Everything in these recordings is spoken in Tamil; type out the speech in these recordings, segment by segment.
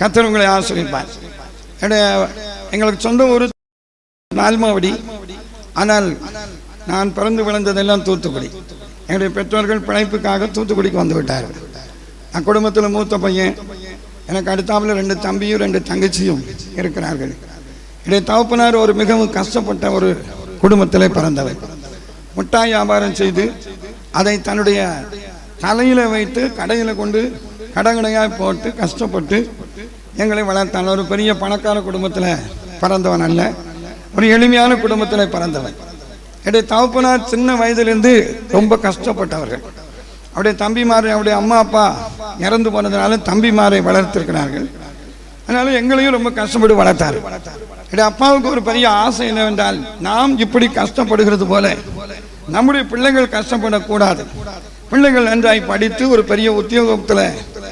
கர்த்தர் உங்களை ஆசீர்வதிப்பார். எங்களுக்கு சொந்த ஊர் நால்மாவடி. ஆனால் நான் பிறந்து விளைந்ததெல்லாம் தூத்துக்குடி. என்னுடைய பெற்றோர்கள் பிழைப்புக்காக தூத்துக்குடிக்கு வந்து விட்டார்கள். நான் குடும்பத்தில் மூத்த பையன். எனக்கு அடுத்தாப்புல 2 தம்பியும் 2 தங்கச்சியும் இருக்கிறார்கள். என்னுடைய தகப்பனார் ஒரு மிகவும் கஷ்டப்பட்ட ஒரு குடும்பத்தில் பிறந்தவர். முட்டாய் வியாபாரம் செய்து அதை தன்னுடைய தலையில் வைத்து கடையில் கொண்டு கடகடையாக போட்டு கஷ்டப்பட்டு எங்களை வளர்த்தான். ஒரு பெரிய பணக்கார குடும்பத்தில் பிறந்தவன் அல்ல, ஒரு எளிமையான குடும்பத்தில் பிறந்தவன். என்னுடைய தகப்பனார் சின்ன வயதிலிருந்து ரொம்ப கஷ்டப்பட்டவர்கள். அவருடைய தம்பிமாரை அவருடைய அம்மா அப்பா இறந்து போனதுனால தம்பிமாரை வளர்த்திருக்கிறார்கள். அதனால எங்களையும் ரொம்ப கஷ்டப்பட்டு வளர்த்தார். என்னுடைய அப்பாவுக்கு ஒரு பெரிய ஆசை என்னவென்றால், நாம் இப்படி கஷ்டப்படுகிறது போல நம்முடைய பிள்ளைகள் கஷ்டப்படக்கூடாது, பிள்ளைகள் நன்றாய் படித்து ஒரு பெரிய உத்தியோகத்தில்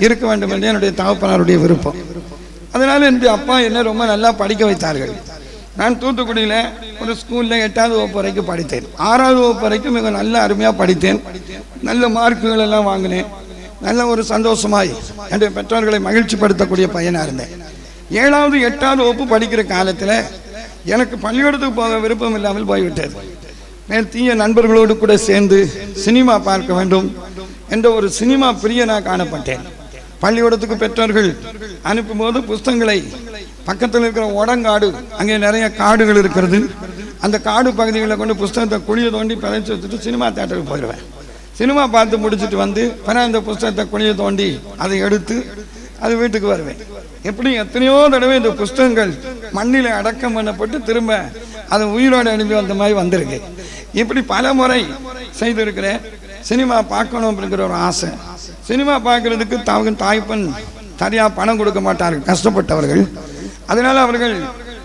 இருக்க வேண்டும் என்று என்னுடைய தகப்பனாருடைய விருப்பம். அதனால என்னுடைய அப்பா என்ன ரொம்ப நல்லா படிக்க வைத்தார்கள். நான் தூத்துக்குடியில் ஒரு ஸ்கூலில் 8வது வகுப்பு வரைக்கும் படித்தேன். 6வது வகுப்பு வரைக்கும் மிக நல்ல அருமையாக படித்தேன். நல்ல மார்க்குகள் எல்லாம் வாங்கினேன். நல்ல ஒரு சந்தோஷமாய் என்னுடைய பெற்றோர்களை மகிழ்ச்சிப்படுத்தக்கூடிய பையனாக இருந்தேன். 7வது 8வது வகுப்பு படிக்கிற காலத்தில் எனக்கு பள்ளிக்கூடத்துக்கு போக விருப்பம் இல்லாமல் போய்விட்டது. மேல் தீய நண்பர்களோடு கூட சேர்ந்து சினிமா பார்க்க வேண்டும் என்ற ஒரு சினிமா பிரியனாக காணப்பட்டேன். பள்ளிக்கூடத்துக்கு பெற்றோர்கள் அனுப்பும்போது புஸ்தகங்களை பக்கத்தில் இருக்கிற உடங்காடு, அங்கே நிறைய காடுகள் இருக்கிறது, அந்த காடு பகுதிகளில் கொண்டு புஸ்தகத்தை குழியை தோண்டி பிழைச்சி வச்சுட்டு சினிமா தேட்டருக்கு போயிடுவேன். சினிமா பார்த்து முடிச்சுட்டு வந்து பிற அந்த புஸ்தகத்தை குழியை தோண்டி அதை எடுத்து அது வீட்டுக்கு வருவேன். எப்படி எத்தனையோ தடவை இந்த புஸ்தகங்கள் மண்ணில் அடக்கம் பண்ணப்பட்டு திரும்ப அதை உயிரோடு அனுப்பி வந்த மாதிரி வந்திருக்கு. இப்படி பல முறை செய்திருக்கிறேன். சினிமா பார்க்கணும் அப்படிங்கிற ஒரு ஆசை. சினிமா பார்க்கறதுக்கு தாய்ப்பன் சரியாக பணம் கொடுக்க மாட்டார்கள், கஷ்டப்பட்டவர்கள். அதனால் அவர்கள்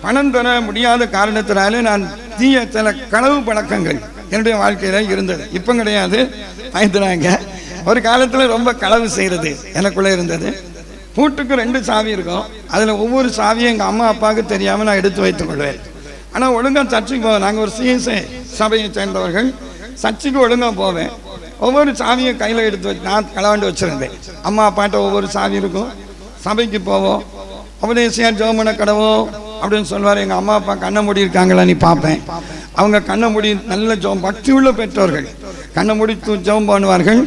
பணம் தர முடியாத காரணத்தினாலே நான் தீய சில களவு பழக்கங்கள் என்னுடைய வாழ்க்கையில் இருந்தது. இப்போ கிடையாது, பயந்துனாங்க. ஒரு காலத்தில் ரொம்ப களவு செய்கிறது எனக்குள்ளே இருந்தது. பூட்டுக்கு 2 சாவி இருக்கும். அதில் ஒவ்வொரு சாவியும் எங்கள் அம்மா அப்பாவுக்கு தெரியாமல் நான் எடுத்து வைத்துக் கொள்வேன். ஆனால் ஒழுங்காக சர்ச்சுக்கு போவேன். நாங்கள் ஒரு சிஎஸ்ஐ சபையை சேர்ந்தவர்கள். சர்ச்சுக்கு ஒழுங்காக போவேன். ஒவ்வொரு சாவியும் கையில் எடுத்து வச்சு நான் களவாண்டு வச்சுருந்தேன். அம்மா அப்பாட்ட ஒவ்வொரு சாவி இருக்கும். சபைக்கு போவோம், உபதேசியார் ஜெபம் கடவோம் அப்படின்னு சொல்லுவார். எங்கள் அம்மா அப்பா கண்ணை மூடி இருக்காங்களா நீ பார்ப்பேன். அவங்க கண்ணை மூடி நல்ல ஜெபம், பக்தி உள்ள பெற்றோர்கள் கண்ணை மூடி ஜெபம் பண்ணுவார்கள்.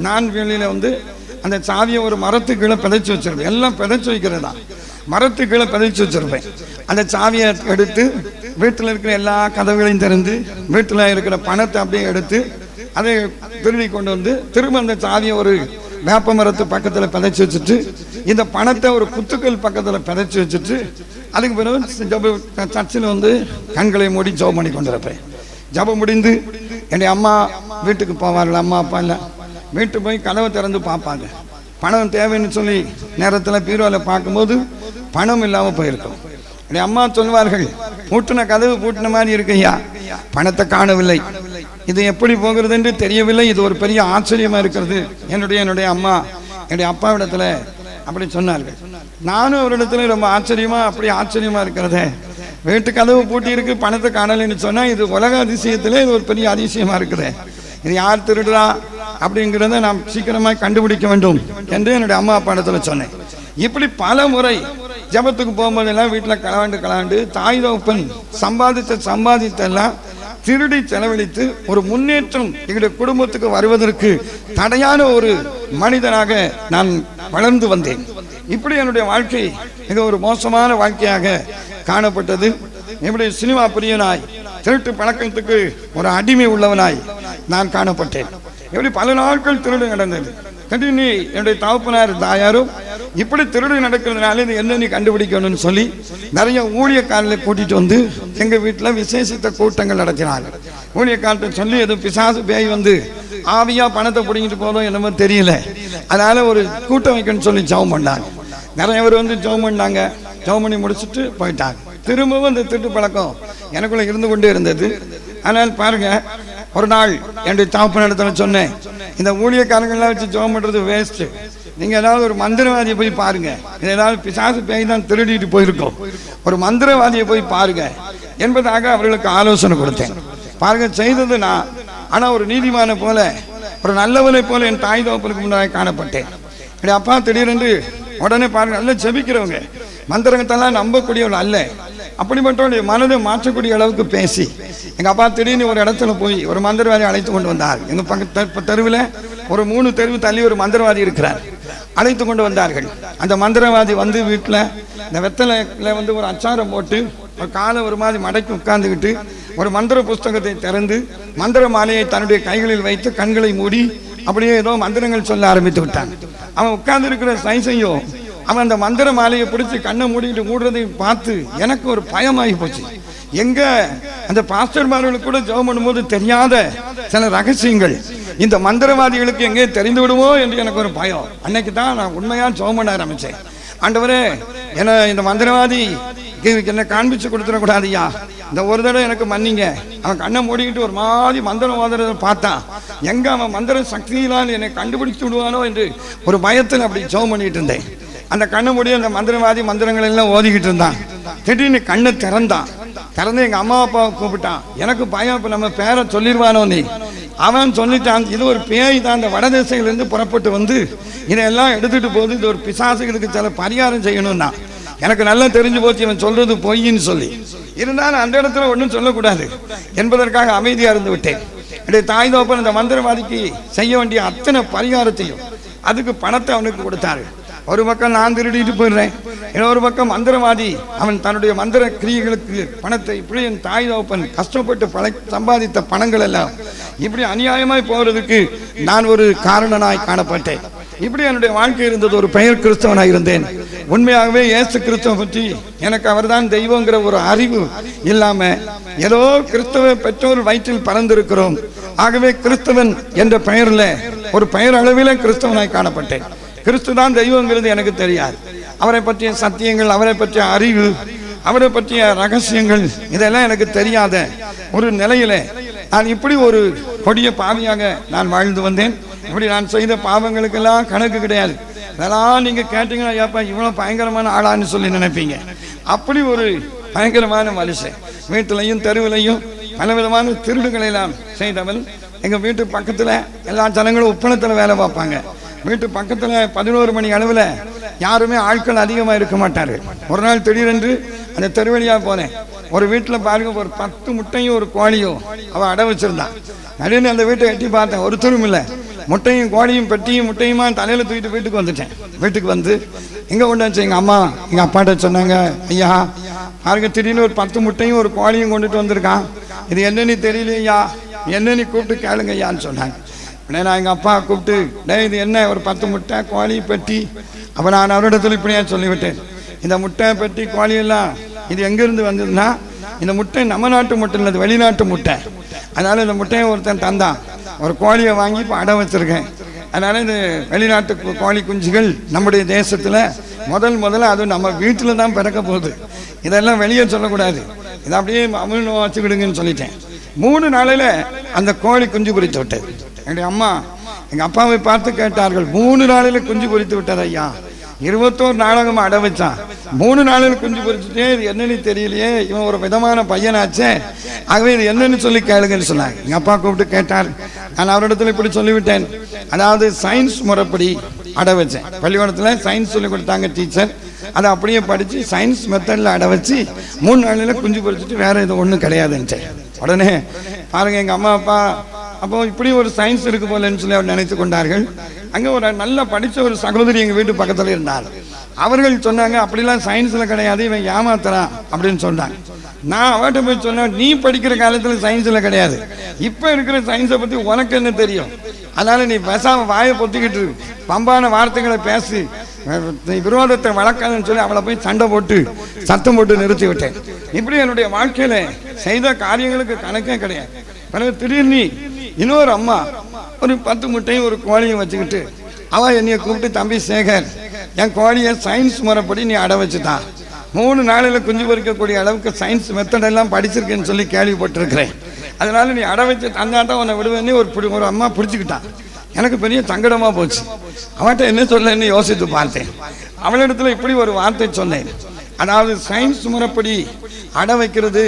நான் வெளியில் வந்து அந்த சாவியை ஒரு மரத்து கீழே பிதைச்சி வச்சிருப்பேன். எல்லாம் பிதைச்சி வைக்கிறதா, மரத்து கீழே பிதைச்சி வச்சிருப்பேன். அந்த சாவியை எடுத்து வீட்டில் இருக்கிற எல்லா கதவுகளையும் திறந்து வீட்டில் இருக்கிற பணத்தை அப்படியே எடுத்து அதை திருடி கொண்டு வந்து திரும்ப அந்த சாவியை ஒரு வேப்ப மரத்து பக்கத்தில் பிதைச்சி வச்சுட்டு இந்த பணத்தை ஒரு குத்துக்கள் பக்கத்தில் பிதைச்சி வச்சுட்டு அதுக்கு பிறகு சர்ச்சில் வந்து கண்களை மூடி ஜெபம் பண்ணி கொண்டிருப்பேன். ஜெபம் முடிந்து என்னுடைய அம்மா வீட்டுக்கு போவார்கள். அம்மா அப்பா இல்லை, வீட்டுக்கு போய் கதவை திறந்து பார்ப்பாங்க. பணம் தேவைன்னு சொல்லி நேரத்தில் பீரோவில் பார்க்கும்போது பணம் இல்லாமல் போயிருக்கும். என்னுடைய அம்மா சொல்வார்கள், பூட்டின கதவு பூட்டின மாதிரி இருக்கையா, பணத்தை காணவில்லை, இது எப்படி போகிறது என்று தெரியவில்லை, இது ஒரு பெரிய ஆச்சரியமா இருக்கிறது. என்னுடைய அம்மா என்னுடைய அப்பாவிடத்தில் அப்படி சொன்னார்கள். நானும் அவரிடத்துல ரொம்ப ஆச்சரியமா இருக்கிறதே, வீட்டு கதவு பூட்டி இருக்கு, பணத்தை காணலைன்னு சொன்னா இது உலக அதிசயத்திலே இது ஒரு பெரிய அதிசயமா இருக்குது. இது யார் திருடுறா அப்படிங்கிறத நாம் சீக்கிரமாக கண்டுபிடிக்க வேண்டும் என்று என்னுடைய அம்மா அப்பா இடத்துல சொன்னேன். இப்படி பல முறை ஜபத்துக்கு போகும்போதெல்லாம் வீட்டில் கலாண்டு தாய் தகப்பன் சம்பாதித்தெல்லாம் திருடி செலவழித்து ஒரு முன்னேற்றம் எங்களுடைய குடும்பத்துக்கு வருவதற்கு தடையான ஒரு மனிதனாக நான் வளர்ந்து வந்தேன். இப்படி என்னுடைய வாழ்க்கை மிக ஒரு மோசமான வாழ்க்கையாக காணப்பட்டது. எப்படி சினிமா பிரியனாய், திருட்டு பழக்கத்துக்கு ஒரு அடிமை உள்ளவனாய் நான் காணப்பட்டேன். எப்படி பல நாட்கள் திருடு நடந்தது. கண்டினியூ என்னுடைய தகப்பனார் தாயாரும் இப்படி திருடு நடக்கிறதுனால இது என்ன நீ கண்டுபிடிக்கணும்னு சொல்லி நிறைய ஊழியக்காரர்களை கூட்டிட்டு வந்து எங்கள் வீட்டில் விசேஷித்த கூட்டங்கள் நடத்தினாங்க. ஊழியக்காரத்தை சொல்லி எது பிசாசு பேய் வந்து ஆவியா பணத்தை பிடிங்கிட்டு போதும் என்னமோ தெரியல, அதனால ஒரு கூட்டம் வைக்கணும்னு சொல்லி ஜெபம் பண்ணாங்க. நிறைய பேர் வந்து ஜெபம் பண்ணாங்க. ஜெபம் பண்ணி முடிச்சுட்டு போயிட்டாங்க. திரும்பவும் இந்த திருட்டு பழக்கம் எனக்குள்ள இருந்து கொண்டே இருந்தது. ஆனால் பாருங்க, ஒரு நாள் என்னுடைய தகப்பன் இடத்துல சொன்னேன், இந்த ஊழியக்காரங்கள்லாம் வச்சு ஜெபம் பண்றது வேஸ்ட், நீங்க ஏதாவது ஒரு மந்திரவாதியை போய் பாருங்க, ஏதாவது பிசாசு பேய் தான் திருடிட்டு போயிருக்கோம், ஒரு மந்திரவாதியை போய் பாருங்க என்பதாக அவர்களுக்கு ஆலோசனை கொடுத்தேன். பாருங்க, செய்தது நான், ஆனா ஒரு நீதிமான போல, ஒரு நல்லவனை போல என் தாய் தகப்பனுக்கு முன்னாடி காணப்பட்டேன். என்னுடைய அப்பா திடீரென்று உடனே பாருங்க, நல்ல ஜெபிக்கிறவங்க, மந்திரங்கத்தெல்லாம் நம்பக்கூடியவங்க அல்ல, அப்படிப்பட்டவங்களுடைய மனதை மாற்றக்கூடிய அளவுக்கு பேசி எங்க அப்பா திடீர்னு ஒரு இடத்துல போய் ஒரு மந்திரவாதி அழைத்து கொண்டு வந்தார். எங்க பக்கத்து தெருவில் ஒரு 3 தெருவு தள்ளி ஒரு மந்திரவாதி இருக்கிறார். அழைத்து கொண்டு வந்தார்கள். அந்த மந்திரவாதி வந்து வீட்டில் இந்த வெத்தலையில் வந்து ஒரு அச்சாரம் போட்டு ஒரு காலை ஒரு மாதிரி மடக்கி உட்கார்ந்துக்கிட்டு ஒரு மந்திர புஸ்தகத்தை திறந்து மந்திர மாலையை தன்னுடைய கைகளில் வைத்து கண்களை மூடி அப்படியே ஏதோ மந்திரங்கள் சொல்ல ஆரம்பித்து விட்டான். அவன் உட்கார்ந்து இருக்கிற சைஸையோ அவன் அந்த மந்திர மாலையை பிடிச்சி கண்ணை மூடிட்டு மூடுறதை பார்த்து எனக்கு ஒரு பயமாகி போச்சு. எங்க அந்த பாஸ்டர்மார்களுக்கு கூட ஜெபம் பண்ணும்போது தெரியாத சில ரகசியங்கள் இந்த மந்திரவாதிகளுக்கு எங்கே தெரிந்து விடுமோ என்று எனக்கு ஒரு பயம். அன்னைக்கு தான் நான் உண்மையா ஜெபம் பண்ண ஆரம்பிச்சேன். ஆண்டவரே, என்ன இந்த மந்திரவாதி என்ன காண்பிச்சு கொடுத்துடக்கூடாதுயா, இந்த ஒரு தடவை எனக்கு மன்னிங்க. அவன் கண்ணை மூடிக்கிட்டு ஒரு மாதிரி மந்திரம் ஓதுறதை பார்த்தான். எங்க அவன் மந்திர சக்தியினால் என்னை கண்டுபிடிச்சு விடுவானோ என்று ஒரு பயத்தில் அப்படி ஜெபம் பண்ணிட்டு இருந்தேன். அந்த கண்ணை மூடி அந்த மந்திரவாதி மந்திரங்கள் எல்லாம் ஓதிக்கிட்டு இருந்தான். திடீர்னு கண்ணை திறந்து எங்க அம்மா அப்பாவை கூப்பிட்டான். எனக்கு பயம், இப்ப நம்ம பேரை சொல்லிடுவானோ நீ. அவன் சொல்லிட்டான், இது ஒரு பேய் தான், அந்த வடதேசையிலிருந்து புறப்பட்டு வந்து இதெல்லாம் எடுத்துட்டு போகுது, இது ஒரு பிசாசுகளுக்கு சில பரிகாரம் செய்யணும்னா. எனக்கு நல்லா தெரிஞ்சு போச்சு இவன் சொல்றது பொய்ன்னு சொல்லி. இருந்தாலும் அந்த இடத்துல ஒன்றும் சொல்லக்கூடாது என்பதற்காக அமைதியா இருந்து விட்டேன். என்னுடைய தாய் தோப்பன் இந்த மந்திரவாதிக்கு செய்ய வேண்டிய அத்தனை பரிகாரத்தையும் அதுக்கு பணத்தை அவனுக்கு கொடுத்தாரு. ஒரு பக்கம் நான் திருடிட்டு போயிடுறேன், இன்னொரு பக்கம் மந்திரவாதி அவன் தன்னுடைய மந்திர கிரியைகளுக்கு பணத்தை இப்படி என் தாய் தோப்பன் கஷ்டப்பட்டு சம்பாதித்த பணங்கள் எல்லாம் இப்படி அநியாயமாய் போகிறதுக்கு நான் ஒரு காரணனாய் காணப்பட்டேன். இப்படி என்னுடைய வாழ்க்கை இருந்தது. ஒரு பெயர் கிறிஸ்தவனாக இருந்தேன். உண்மையாகவே இயேசு கிறிஸ்தவ பற்றி எனக்கு அவர்தான் தெய்வங்கிற ஒரு அறிவு இல்லாம ஏதோ கிறிஸ்தவ பெற்றோர் வயிற்றில் பறந்திருக்கிறோம். ஆகவே கிறிஸ்தவன் என்ற பெயர்ல ஒரு பெயர் அளவிலே கிறிஸ்தவனாய் காணப்பட்டேன். கிறிஸ்து தான் தெய்வங்கிறது எனக்கு தெரியாது. அவரை பற்றிய சத்தியங்கள், அவரை பற்றிய அறிவு, அவரை பற்றிய ரகசியங்கள் இதெல்லாம் எனக்கு தெரியாத ஒரு நிலையில நான் இப்படி ஒரு கொடிய பாவியாக நான் வாழ்ந்து வந்தேன். இப்படி நான் செய்த பாவங்களுக்கெல்லாம் கணக்கு கிடையாது. அதெல்லாம் நீங்க கேட்டீங்கன்னா ஏப்பா இவ்வளவு பயங்கரமான ஆளான்னு சொல்லி நினைப்பீங்க. அப்படி ஒரு பயங்கரமான மனுஷன். வீட்டிலையும் தெருவிலையும் பலவிதமான திருடுகளை எல்லாம் செய்தவன். எங்க வீட்டு பக்கத்துல எல்லா ஜனங்களும் உப்பளத்துல வேலை பார்ப்பாங்க. வீட்டு பக்கத்துல 11 மணி அளவில் யாருமே ஆட்கள் அதிகமாக இருக்க மாட்டாரு. ஒரு நாள் திடீரென்று அந்த தெருவழியா போனேன். ஒரு வீட்டில் பாருங்க, ஒரு 10 முட்டையும் ஒரு கோழியும் அவன் அடை வச்சிருந்தான். நடுன்னு அந்த வீட்டை எட்டி பார்த்தேன், ஒருத்தரும் இல்லை. முட்டையும் கோழியும் பெட்டியும் முட்டையுமா தலையில தூக்கிட்டு வீட்டுக்கு வந்துட்டேன். வீட்டுக்கு வந்து எங்க கொண்டு வச்சு எங்க அம்மா எங்க அப்பாட்ட சொன்னாங்க, ஐயா பாருங்க திடீர்னு ஒரு 10 முட்டையும் ஒரு கோழியும் கொண்டுட்டு வந்திருக்கான், இது என்னன்னு தெரியலையா, என்னன்னு கூப்பிட்டு கேளுங்க ஐயான்னு சொன்னாங்க. நான் எங்கள் அப்பா கூப்பிட்டு, டே இது என்ன ஒரு 10 முட்டை கோழி பெட்டி. அப்போ நான் அவரிடத்துல இப்படியா சொல்லிவிட்டேன், இந்த முட்டை பெட்டி கோழியெல்லாம் இது எங்கேருந்து வந்ததுன்னா இந்த முட்டை நம்ம நாட்டு முட்டை இல்லை, வெளிநாட்டு முட்டை. அதனால இந்த முட்டையை ஒருத்தன் தந்தான், ஒரு கோழியை வாங்கி இப்போ அடை வச்சிருக்கேன். அதனால இது வெளிநாட்டு கோழி குஞ்சுகள் நம்முடைய தேசத்தில் முதல்ல அதுவும் நம்ம வீட்டில் தான் பிறக்க போகுது, இதெல்லாம் வெளியே சொல்லக்கூடாது, இதை அப்படியே அமுன்னு வச்சுக்கிடுங்கன்னு சொல்லிட்டேன். 3 நாளையில் அந்த கோழி குஞ்சு பொரித்து விட்டது. என்னுடைய அம்மா எங்கள் அப்பாவை பார்த்து கேட்டார்கள், 3 நாளையில் குஞ்சு பொரித்து விட்டது ஐயா, 21 நாடகமாக அடை வச்சான், 3 நாளில் குஞ்சு பொரிச்சுட்டே, இது என்னன்னு தெரியலையே, இவன் ஒரு விதமான பையனாச்சே, ஆகவே இது என்னன்னு சொல்லி கேளுங்கன்னு சொன்னாங்க. எங்கள் அப்பா கூப்பிட்டு கேட்டார். நான் அவரிடத்துல இப்படி சொல்லிவிட்டேன், அதாவது சயின்ஸ் முறைப்படி அடை வச்சேன். பள்ளிக்கூடத்தில் சயின்ஸ் சொல்லி கொடுத்தாங்க டீச்சர், அதை அப்படியே படித்து சயின்ஸ் மெத்தடில் அடை வச்சு 3 நாளில் குஞ்சு பொரிச்சுட்டு வேற இது ஒன்றும் கிடையாதுன்ட்டு. உடனே பாருங்க எங்கள் அம்மா அப்பா அப்போ இப்படி ஒரு சயின்ஸ் இருக்கு போலன்னு சொல்லி அவர் நினைத்து கொண்டார்கள். அங்கே ஒரு நல்லா படித்த ஒரு சகோதரி எங்கள் வீட்டு பக்கத்தில் இருந்தார். அவர்கள் சொன்னாங்க, அப்படிலாம் சயின்ஸில் கிடையாது, இவன் ஏமாத்துறான் அப்படின்னு சொன்னாங்க. நான் அவர்கிட்ட போய் சொன்னேன், நீ படிக்கிற காலத்தில் சயின்ஸில் கிடையாது, இப்போ இருக்கிற சயின்ஸை பற்றி உனக்கு என்ன தெரியும், அதனால நீ பேசாம வாயை பொத்திக்கிட்டு பம்பான வார்த்தைகளை பேசி விரோதத்தை வளர்க்காதுன்னு சொல்லி அவளை போய் சண்டை போட்டு சத்தம் போட்டு நிறுத்தி விட்டேன். இப்படி என்னுடைய வாழ்க்கையில செய்த காரியங்களுக்கு கணக்கே கிடையாது. பிறகு திடீர்னு இன்னொரு அம்மா ஒரு 10 முட்டையும் ஒரு கோழியும் வச்சுக்கிட்டு அவன் என்னைய கூப்பிட்டு, தம்பி சேகர், என் கோழியை சயின்ஸ் முறைப்படி நீ அடை வச்சுட்டான், 3 நாளில் குஞ்சு பொறிக்கக்கூடிய அளவுக்கு சயின்ஸ் மெத்தடெல்லாம் படிச்சிருக்கேன்னு சொல்லி கேள்விப்பட்டிருக்கிறேன், அதனால நீ அடை வச்சு தந்தாதான் உன்னை விடுவேன்னு ஒரு அம்மா பிடிச்சிக்கிட்டான். எனக்கு பெரிய சங்கடமாக போச்சு. அவன்கிட்ட என்ன சொல்லன்னு யோசித்து பார்த்தேன். அவளிடத்துல இப்படி ஒரு வார்த்தை சொன்னேன், அதாவது சயின்ஸ் முறைப்படி அடை வைக்கிறது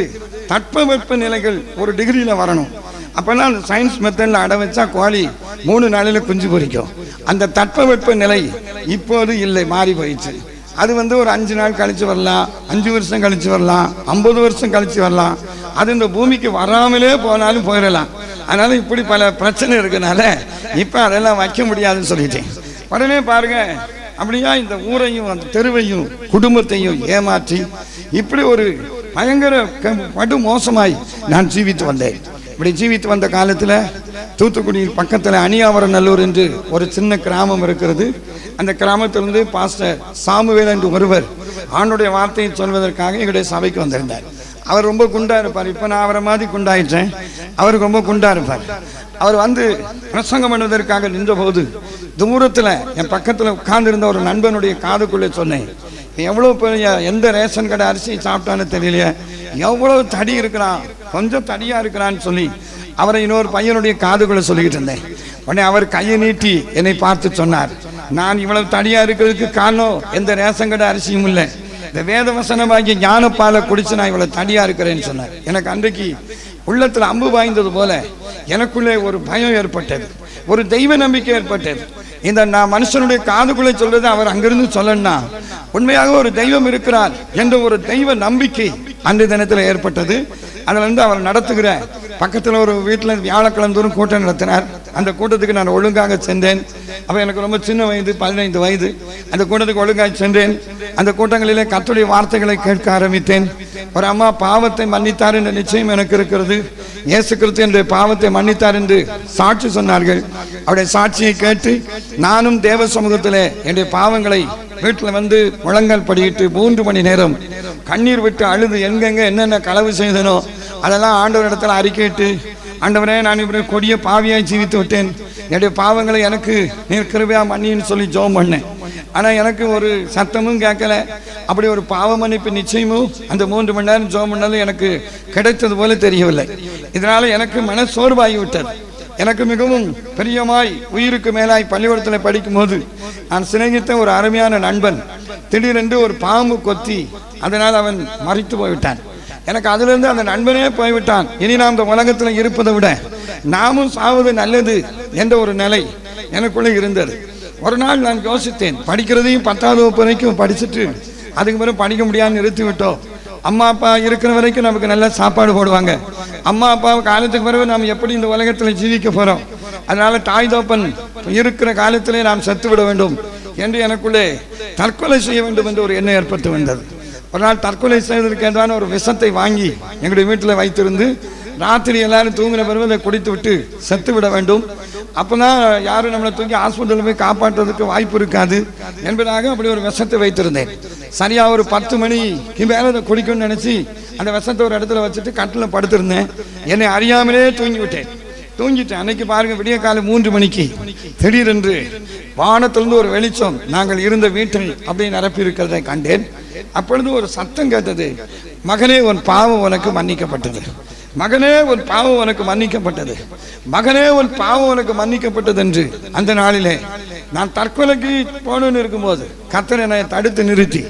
தட்பவெப்ப நிலைகள் ஒரு டிகிரியில் வரணும், அப்போல்லாம் அந்த சயின்ஸ் மெத்தடில் அடை வச்சா கோழி 3 நாளில் குஞ்சு பொரிக்கும். அந்த தட்பவெப்ப நிலை இப்போது இல்லை, மாறி போயிடுச்சு. அது ஒரு 5 நாள் கழிச்சு வரலாம், 5 வருஷம் கழிச்சு வரலாம், 50 வருஷம் கழிச்சு வரலாம். அது இந்த பூமிக்கு வராமலே போனாலும் போயிடலாம். அதனால இப்படி பல பிரச்சனை இருக்கிறதுனால இப்போ அதெல்லாம் வைக்க முடியாதுன்னு சொல்லிட்டேன். உடனே பாருங்க, அப்படியா இந்த ஊரையும் அந்த தெருவையும் குடும்பத்தையும் ஏமாற்றி இப்படி ஒரு பயங்கர படு மோசமாய் நான் ஜீவித்து வந்தேன். இப்படி ஜீவித்து வந்த காலத்தில் தூத்துக்குடி பக்கத்தில் அணியாவரநல்லூர் என்று ஒரு சின்ன கிராமம் இருக்கிறது. அந்த கிராமத்திலிருந்து பாஸ்டர் சாமுவேல் என்று ஒருவர் ஆண்டுடைய வார்த்தையை சொல்வதற்காக எங்களுடைய சபைக்கு வந்திருந்தார். அவர் ரொம்ப குண்டா இருப்பார். இப்போ நான் அவரை மாதிரி குண்டாயிட்டேன். அவர் ரொம்ப குண்டா இருப்பார். அவர் பிரசங்கம் பண்ணுவதற்காக நின்றபோது தூரத்தில் என் பக்கத்தில் உட்கார்ந்திருந்த ஒரு நண்பனுடைய காதுக்குள்ளே சொன்னேன், எவ்வளோ பெரிய எந்த ரேஷன் கடை அரிசி சாப்பிட்டான்னு தெரியலையே, எவ்வளோ தடி இருக்கிறான், கொஞ்சம் தடியாக இருக்கிறான்னு சொல்லி அவரை இன்னொரு பையனுடைய காதுக்குள்ளே சொல்லிக்கிட்டு இருந்தேன். உடனே அவர் கையை நீட்டி என்னை பார்த்து சொன்னார், நான் இவ்வளவு தடியாக இருக்கிறதுக்கு காரணம் எந்த ரேஷன் கடை அரிசியும் இல்லை, இந்த வேத வசனமாகிய ஞானப்பாலை குடிச்சு நான் இவ்வளவு தடியாக இருக்கிறேன்னு சொன்னார். எனக்கு அன்றைக்கு உள்ளத்தில் அம்பு வாய்ந்தது போல எனக்குள்ளே ஒரு பயம் ஏற்பட்டது, ஒரு தெய்வ நம்பிக்கை ஏற்பட்டது. இந்த நான் மனுஷனுடைய காதுக்குள்ளே சொல்றது அவர் அங்கிருந்து சொல்லணும்னா உண்மையாக ஒரு தெய்வம் இருக்கிறார் என்ற ஒரு தெய்வ நம்பிக்கை அன்றைய தினத்தில் ஏற்பட்டது. அதில் அவர் நடத்துகிற பக்கத்தில் ஒரு வீட்டில் வியாழக்கிழமை தோறும் கூட்டம் நடத்தினார். அந்த கூட்டத்துக்கு நான் ஒழுங்காக சென்றேன். அப்போ எனக்கு ரொம்ப சின்ன வயது, 15 வயது. அந்த கூட்டத்துக்கு ஒழுங்காக சென்றேன். அந்த கூட்டங்களிலே கர்த்தருடைய வார்த்தைகளை கேட்க ஆரம்பித்தேன். ஒரு அம்மா பாவத்தை மன்னித்தார் என்ற நிச்சயம் எனக்கு இருக்கிறது. இயேசு கிறிஸ்து என்னுடைய பாவத்தை மன்னித்தார் என்று சாட்சி சொன்னார்கள். அவருடைய சாட்சியை கேட்டு நானும் தேவ சமூகத்திலே என்னுடைய பாவங்களை வீட்டில் முழங்கால் படியிட்டு 3 மணி நேரம் கண்ணீர் விட்டு அழுது எங்கெங்க என்னென்ன களவு செய்தனோ அதெல்லாம் ஆண்டவர் இடத்துல அறிக்கையிட்டு, ஆண்டவரே நான் இப்படி கொடிய பாவியாய் ஜீவித்து விட்டேன், என்னுடைய பாவங்களை எனக்கு நீர் கிருபையா மன்னின்னு சொல்லி ஜெபம் பண்ணேன். ஆனால் எனக்கு ஒரு சத்தமும் கேட்கல. அப்படி ஒரு பாவ மன்னிப்பு நிச்சயமும் அந்த 3 மணி நேரம் ஜெபம் பண்ணாலும் எனக்கு கிடைத்தது போல தெரியவில்லை. இதனால எனக்கு மன சோர்வாகி விட்டது. எனக்கு மிகவும் பிரியமாய் உயிருக்கு மேலாய் பள்ளிக்கூடத்தில் படிக்கும் போது நான் சிநேகித்த ஒரு அருமையான நண்பன் திடீரென்று ஒரு பாம்பு கொத்தி அதனால் அவன் மரித்து போய்விட்டான். எனக்கு அதிலிருந்து அந்த நண்பனே போய்விட்டான். இனி நாம் இந்த உலகத்தில் இருப்பதை விட நாமும் சாவது நல்லது என்ற ஒரு நிலை எனக்குள்ளே இருந்தது. ஒரு நாள் நான் யோசித்தேன், படிக்கிறதையும் 10வது வகுப்பு வரைக்கும் படிச்சுட்டு அதுக்கு பிறகு படிக்க முடியாமல் நிறுத்தி விட்டோம். அம்மா அப்பா இருக்கிற வரைக்கும் நமக்கு நல்ல சாப்பாடு போடுவாங்க. அம்மா அப்பா காலத்துக்கு பிறகு நாம் எப்படி இந்த உலகத்தில் ஜீவிக்க போகிறோம்? அதனால தாய் தோப்பன் இருக்கிற காலத்திலே நாம் செத்து விட வேண்டும் என்று எனக்குள்ளே தற்கொலை செய்ய வேண்டும் என்று ஒரு எண்ணம் ஏற்பட்டு வந்தது. ஒரு நாள் தற்கொலை செய்வதற்கு ஏதான ஒரு விஷத்தை வாங்கி எங்களுடைய வீட்டில் வைத்திருந்து ராத்திரி எல்லாரும் தூங்கின பிறகு அதை குடித்து விட்டு செத்து விட வேண்டும். அப்போதான் யாரும் நம்மளை தூக்கி ஹாஸ்பிட்டலில் போய் காப்பாற்றுறதுக்கு வாய்ப்பு இருக்காது என்பதாக அப்படி ஒரு விஷத்தை வைத்திருந்தேன். சரியாக ஒரு 10 மணிக்கு மேலே அதை குடிக்கணும்னு நினச்சி அந்த விஷத்தை ஒரு இடத்துல வச்சுட்டு கட்டில் படுத்திருந்தேன். என்னை அறியாமலே தூங்கிவிட்டேன். அன்னைக்கு பாருங்க, விடிய காலம் 3 மணிக்கு திடீரென்று வானத்திலிருந்து ஒரு வெளிச்சம் நாங்கள் இருந்த வீட்டில் அப்படியே நிரப்பி இருக்கிறதை கண்டேன். அப்பொழுது ஒரு சத்தம் கேட்டது, மகனே உன் பாவம் உனக்கு மன்னிக்கப்பட்டது, மகனே உன் பாவம் உனக்கு மன்னிக்கப்பட்டது, மகனே உன் பாவம் உனக்கு மன்னிக்கப்பட்டது என்று. அந்த நாளிலே நான் தற்கொலைக்கு போகணும்னு இருக்கும்போது கர்த்தர் என்னை தடுத்து நிறுத்தி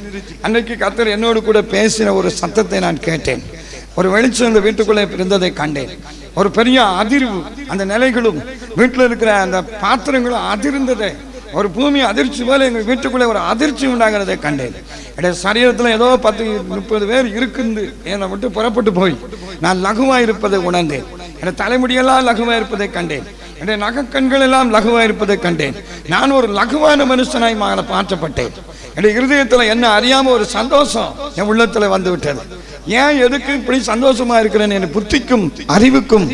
அன்னைக்கு கர்த்தர் என்னோடு கூட பேசின ஒரு சத்தத்தை நான் கேட்டேன். ஒரு வெளிச்சம் அந்த வீட்டுக்குள்ளே இருந்ததை கண்டேன். ஒரு பெரிய அதிர்வு, அந்த நிலைகளும் வீட்டில் இருக்கிற அந்த பாத்திரங்களும் அதிர்ந்ததை, ஒரு பூமி அதிர்ச்சி போல எங்கள் வீட்டுக்குள்ளே ஒரு அதிர்ச்சி உண்டாகிறதை கண்டேன். என்னுடைய சரீரத்தில் ஏதோ 10-30 பேர் இருக்குது என்னை விட்டு புறப்பட்டு போய் நான் லகுவாக இருப்பதை உணர்ந்தேன். என்னுடைய தலைமுடியெல்லாம் லகுவாக இருப்பதை கண்டேன். என்னுடைய நகக்கண்கள் எல்லாம் லகுவாக இருப்பதை கண்டேன். நான் ஒரு லகுவான மனுஷனாய் மாற்றப்பட்டேன். என்னுடைய இருதயத்தில் என்ன அறியாமல் ஒரு சந்தோஷம் என் உள்ளத்தில் வந்து விட்டது. ஏன் எதுக்கு இப்படி சந்தோஷமா இருக்கிறேன் என் புத்திக்கும் அறிவுக்கும்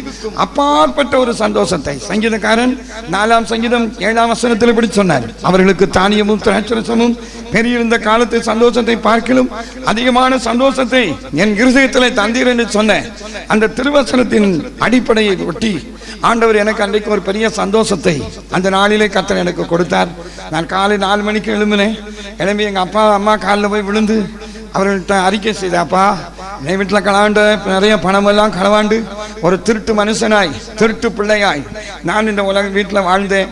அப்பாற்பட்ட ஒரு சந்தோஷத்தை சங்கீதக்காரன் 4ஆம் சங்கீதம் 7ஆம் வசனத்தில் இப்படி சொன்னார், அவர்களுக்கு தானியமும் திராட்சரசமும் பெரியிருந்த காலத்து சந்தோஷத்தை பார்க்கிலும் அதிகமான சந்தோஷத்தை என் இருதயத்தில் தந்தீர் என்று சொன்ன அந்த திருவசனத்தின் அடிப்படையை ஒட்டி ஆண்டவர் எனக்கு அன்றைக்கு ஒரு பெரிய சந்தோஷத்தை அந்த நாளிலே கர்த்தர் எனக்கு கொடுத்தார். நான் காலை 4 மணிக்கு எழும்பினேன். எழும்பி எங்கள் அப்பா அம்மா காலில் போய் விழுந்து அவர்கள்ட்ட அறிக்கை செய்தாப்பா, என் வீட்டில் களவாண்டு நிறைய பணமெல்லாம் களவாண்டு ஒரு திருட்டு மனுஷனாய் திருட்டு பிள்ளையாய் நான் இந்த வீட்டில் வாழ்ந்தேன்.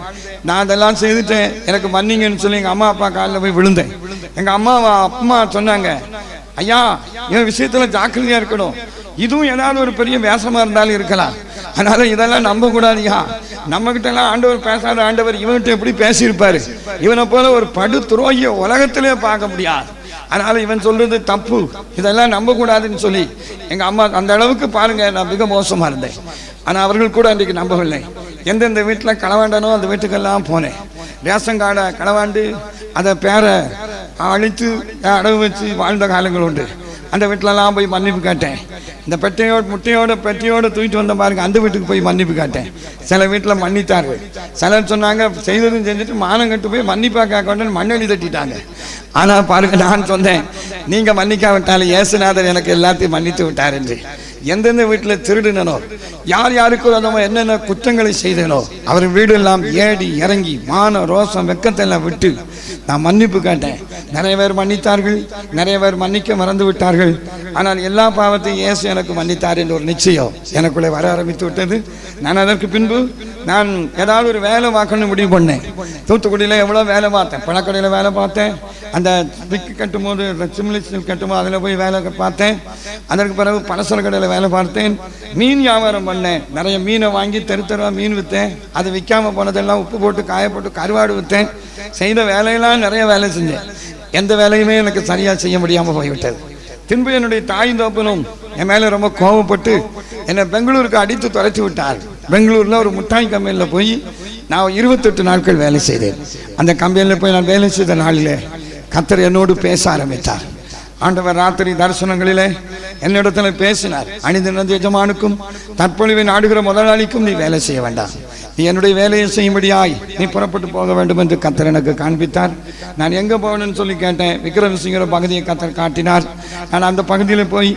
நான் அதெல்லாம் செய்துட்டேன், எனக்கு மன்னிங்கன்னு சொல்லி எங்கள் அம்மா அப்பா காலில் போய் விழுந்தேன். எங்கள் அம்மா சொன்னாங்க, ஐயா என் விஷயத்தில் ஜாக்கிரதையாக இருக்கணும், இதுவும் ஏதாவது ஒரு பெரிய வேஷமாக இருந்தாலும் இருக்கலாம், அதனால இதெல்லாம் நம்ப கூடாதியா. நம்ம கிட்ட எல்லாம் ஆண்டவர் பேசாத ஆண்டவர் இவன்கிட்ட எப்படி பேசியிருப்பாரு? இவனை போல ஒரு படு துரோகிய உலகத்திலே பார்க்க முடியாது. அதனால இவன் சொல்றது தப்பு, இதெல்லாம் நம்ப கூடாதுன்னு சொல்லி எங்க அம்மா அந்த அளவுக்கு பாருங்க, நான் மிக மோசமா இருந்தேன். ஆனா அவர்கள் கூட அன்றைக்கு நம்பவில்லை. எந்தெந்த வீட்டில் களவாண்டனோ அந்த வீட்டுக்கெல்லாம் போனேன். ரேஷன் கார்டை களவாண்டு அதை பேரை அழித்து அடவு வச்சு வாழ்ந்த காலங்கள் உண்டு. அந்த வீட்டிலலாம் போய் மன்னிப்பு கேட்டேன். இந்த பெட்டியோட தூக்கிட்டு வந்த பாருங்க, அந்த வீட்டுக்கு போய் மன்னிப்பு கேட்டேன். சில வீட்டில் மன்னித்தார்கள். சிலர் சொன்னாங்க செய்ததும் செஞ்சுட்டு மானம் கட்டு போய் மன்னிப்பா கேட்க மண்ணெளி தட்டிட்டாங்க. ஆனால் பாருங்க, நான் சொன்னேன் நீங்க மன்னிக்காவிட்டாலும் இயேசுநாதர் எனக்கு எல்லாத்தையும் மன்னித்து விட்டார் என்று. எந்தெந்த வீட்டில் திருடினோ, யார் யாருக்கு நம்ம என்னென்ன குற்றங்களை செய்தனோ அவர் வீடு எல்லாம் ஏடி இறங்கி மான ரோசம் வெக்கத்தை எல்லாம் விட்டு நான் மன்னிப்பு கேட்டேன். நிறைய பேர் மன்னித்தார்கள், நிறைய பேர் மன்னிக்க மறந்து விட்டார்கள். ஆனால் எல்லா பாவத்தையும் இயேசு எனக்கு மன்னித்தார் என்ற ஒரு நிச்சயம் எனக்குள்ளே வர ஆரம்பித்து விட்டது. நான் அதற்கு பின்பு நான் ஏதாவது ஒரு வேலை பார்க்கணும்னு முடிவு பண்ணேன். தூத்துக்குடியில் எவ்வளோ வேலை பார்த்தேன், பழக்கடையில் வேலை பார்த்தேன், அந்த விக்கு கட்டும் போது சிம்லிஸ்டில் கட்டும்போது அதில் போய் வேலை பார்த்தேன். அதற்கு பிறகு பலசர கடையில் வேலை பார்த்தேன். மீன் வியாபாரம் பண்ணேன். நிறைய மீனை வாங்கி தெருத்தருவா மீன் விற்றேன். அது விற்காம போனதெல்லாம் உப்பு போட்டு காய போட்டு கருவாடு விற்றேன். செய்த வேலையெல்லாம் நிறைய வேலை செஞ்சேன். எந்த வேலையுமே எனக்கு சரியாக செய்ய முடியாமல் போய்விட்டது. பின்பு என்னுடைய தாய் தோப்பனும் என் மேலே ரொம்ப கோபப்பட்டு என்னை பெங்களூருக்கு அடித்து துரைச்சி விட்டார். பெங்களூரில் ஒரு முட்டாய் கம்பெனியில் போய் நான் 28 நாட்கள் வேலை செய்தேன். அந்த கம்பெனியில் போய் நான் வேலை செய்த நாளில் கர்த்தர் என்னோடு பேச ஆரம்பித்தார். ஆண்டவர் ராத்திரி தரிசனங்களிலே என்னிடத்தில் பேசினார். அணிந்த எஜமானுக்கும் தற்பொழிவை நாடுகிற முதலாளிக்கும் நீ வேலை செய்ய வேண்டாம், நீ என்னுடைய வேலையை செய்யும்படியாய் நீ புறப்பட்டு போக வேண்டும் என்று கர்த்தர் எனக்கு காண்பித்தார். நான் எங்கே போகணும்னு சொல்லி கேட்டேன். விக்ரமசிங்கிற பகுதியை கர்த்தர் காட்டினார். நான் அந்த பகுதியில் போய்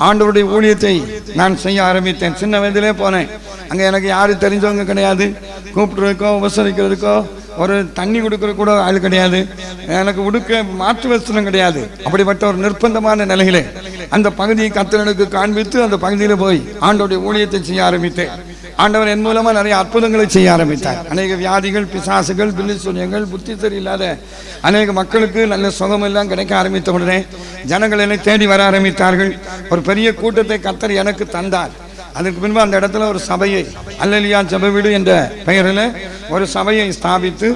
ஆண்டவருடைய ஊழியத்தை நான் செய்ய ஆரம்பித்தேன். சின்ன வயதிலே போனேன். அங்கே எனக்கு யாரும் தெரிஞ்சவங்க கிடையாது. கூப்பிட்டுறதுக்கோ உபசரிக்கிறதுக்கோ ஒரு தண்ணி கொடுக்கற கூட ஆள் கிடையாது. எனக்கு உடுக்க மாற்று வஸ்திரம் கிடையாது. அப்படிப்பட்ட ஒரு நிர்பந்தமான நிலையிலே அந்த பகுதியை கர்த்தர் எனக்கு காண்பித்து அந்த பகுதியில் போய் ஆண்டவருடைய ஊழியத்தை செய்ய ஆரம்பித்தேன். ஆண்டவர் என் மூலமா நிறைய அற்புதங்களை செய்ய ஆரம்பித்தார். அநேக வியாதிகள், பிசாசுகள், பில்லி சூனியங்கள், புத்தி சரியில்லாத அநேக மக்களுக்கு நல்ல சுகம் எல்லாம் கிடைக்க ஆரம்பித்த உடனே ஜனங்கள் என்னை தேடி வர ஆரம்பித்தார்கள். ஒரு பெரிய கூட்டத்தை கர்த்தர் எனக்கு தந்தார். அதுக்கு பின்பு அந்த இடத்துல ஒரு சபையை, அல்லேலூயா ஜெப வீடு என்ற பெயரில் ஒரு சபையை ஸ்தாபித்து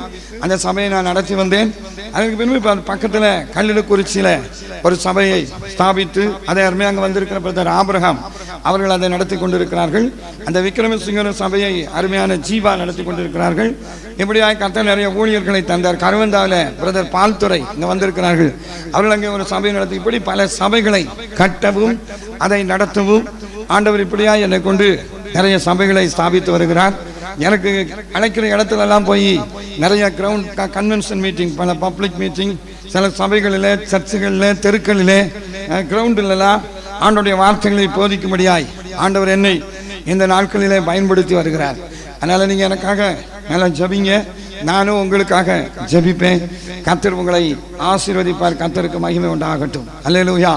அந்த சபையை நான் நடத்தி வந்தேன். அதுக்கு பின்பு இப்போ பக்கத்தில் கல்லிடக்குறிச்சியில் ஒரு சபையை ஸ்தாபித்து அதை அருமையாக அங்கே வந்திருக்கிற பிரதர் ஆபிரகாம் அவர்கள் அதை நடத்தி கொண்டிருக்கிறார்கள். அந்த விக்ரமசிங்கர் சபையை அருமையான ஜீவா நடத்தி கொண்டிருக்கிறார்கள். இப்படியாக கர்த்தர் நிறைய ஊழியர்களை தந்தார். கருவந்தாவில் பிரதர் பால்துறை இங்கே வந்திருக்கிறார்கள். அவர்கள் அங்கே ஒரு சபையை நடத்தி இப்படி பல சபைகளை கட்டவும் அதை நடத்தவும் ஆண்டவர் இப்படியா என்னை கொண்டு நிறைய சபைகளை ஸ்தாபித்து வருகிறார். எனக்கு அழைக்கிற இடத்துல எல்லாம் போய் நிறைய கிரவுண்ட் கன்வென்ஷன் மீட்டிங், பல பப்ளிக் மீட்டிங், சில சபைகளில், சர்ச்சுகளில், தெருக்களிலே, கிரவுண்டிலெல்லாம் ஆண்டவருடைய வார்த்தைகளை போதிக்கும்படியாய் ஆண்டவர் என்னை இந்த நாட்களிலே பயன்படுத்தி வருகிறார். அதனால் நீங்கள் எனக்காக நல்லா ஜபிங்க, நானும் உங்களுக்காக ஜபிப்பேன். கர்த்தர் உங்களை ஆசீர்வதிப்பார். கர்த்தருக்கு மகிமை உண்டாகட்டும். அல்லேலூயா.